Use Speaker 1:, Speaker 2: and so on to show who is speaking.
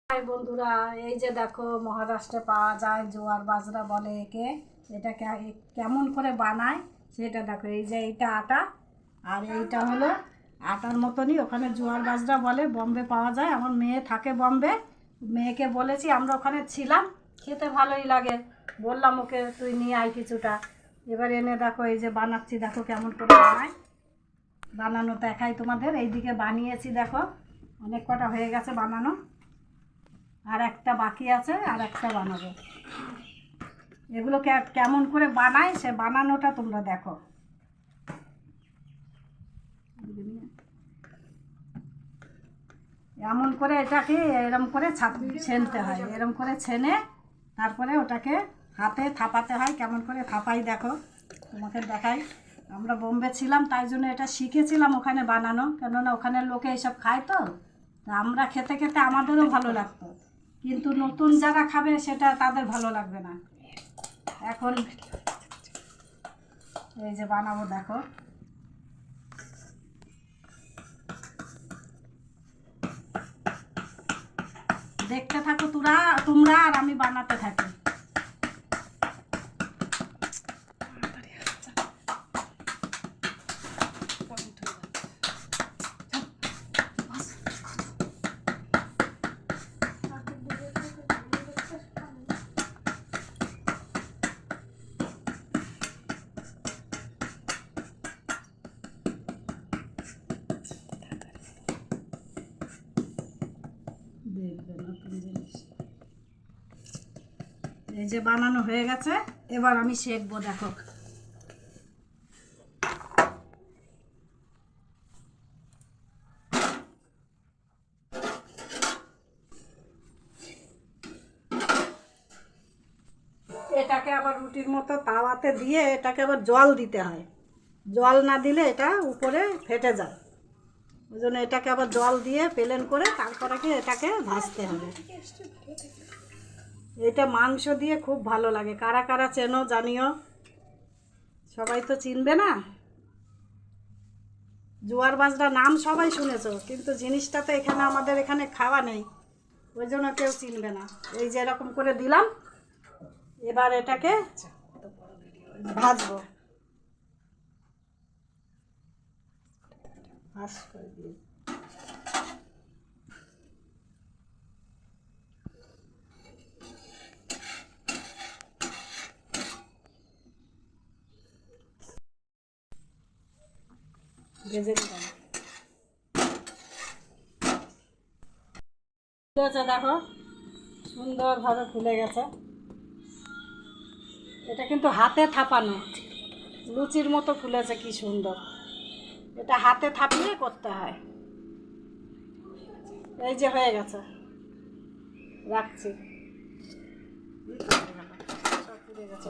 Speaker 1: High বন্ধুরা, এই যে দেখো মহারাষ্ট্রে পাওয়া যায় জোয়ার বাজরা বলে একে। এটা কেমন করে বানায় সেটা দেখো। এই যে এইটা আটা, আর এইটা হলো আটার মতনই ওখানে জোয়ার বাজরা বলে। বম্বে পাওয়া যায়, আমার মেয়ে থাকে বম্বে। মেয়েকে বলেছি, আমরা ওখানে ছিলাম, খেতে ভালোই লাগে। বললাম ওকে তুই নিয়ে আয় কিছুটা। এবার এনে দেখো এই যে বানাচ্ছি, দেখো কেমন করে বানায়। বানানো দেখাই তোমাদের। এইদিকে বানিয়েছি দেখো, অনেক কটা হয়ে গেছে বানানো, আর একটা বাকি আছে, আর একটা বানাবো। এগুলো কেমন করে বানায় সে বানানোটা তোমরা দেখো। এমন করে এটাকে এরম করে ছেনতে হয়, এরম করে ছেনে তারপরে ওটাকে হাতে থাপাতে হয়। কেমন করে থাপাই দেখো, তোমাকে দেখাই। আমরা বোম্বে ছিলাম, তাই জন্য এটা শিখেছিলাম ওখানে বানানো, কেননা ওখানের লোকে এইসব খায় তো। আমরা খেতে খেতে আমাদেরও ভালো লাগতো, কিন্তু নতুন যারা খাবে সেটা তাদের ভালো লাগবে না। এখন এই যে বানাবো দেখো। দেখতে থাকো তোমরা আর আমি বানাতে থাকি। এই যে বানানো হয়ে গেছে, এবার আমি সেঁকবো দেখো। এটাকে আবার রুটির মতো তাওয়াতে দিয়ে এটাকে আবার জল দিতে হয়। জল না দিলে এটা উপরে ফেটে যায়, ওই জন্য এটাকে আবার জল দিয়ে প্লেন করে তারপরে এটাকে ভাজতে হবে। এটা মাংস দিয়ে খুব ভালো লাগে। কারা কারা চেনো জানিও। সবাই তো চিনবে না। জোয়ার বাজরা নাম সবাই শুনেছো, কিন্তু জিনিসটা তো এখানে আমাদের এখানে খাওয়া নেই, ওই জন্য কেউ চিনবে না। এই যে এরকম করে দিলাম, এবার এটাকে ভাজবো। ভাজ করে দিয়ে ভেজে দিলাম। ফুলেছে দেখো, সুন্দরভাবে ফুলে গেছে। এটা কিন্তু হাতে থাপানো, লুচির মতো ফুলেছে, কি সুন্দর। এটা হাতে থাপিয়ে করতে হয়। এই যে হয়ে গেছে, রাখছি। সব ফুলে গেছে।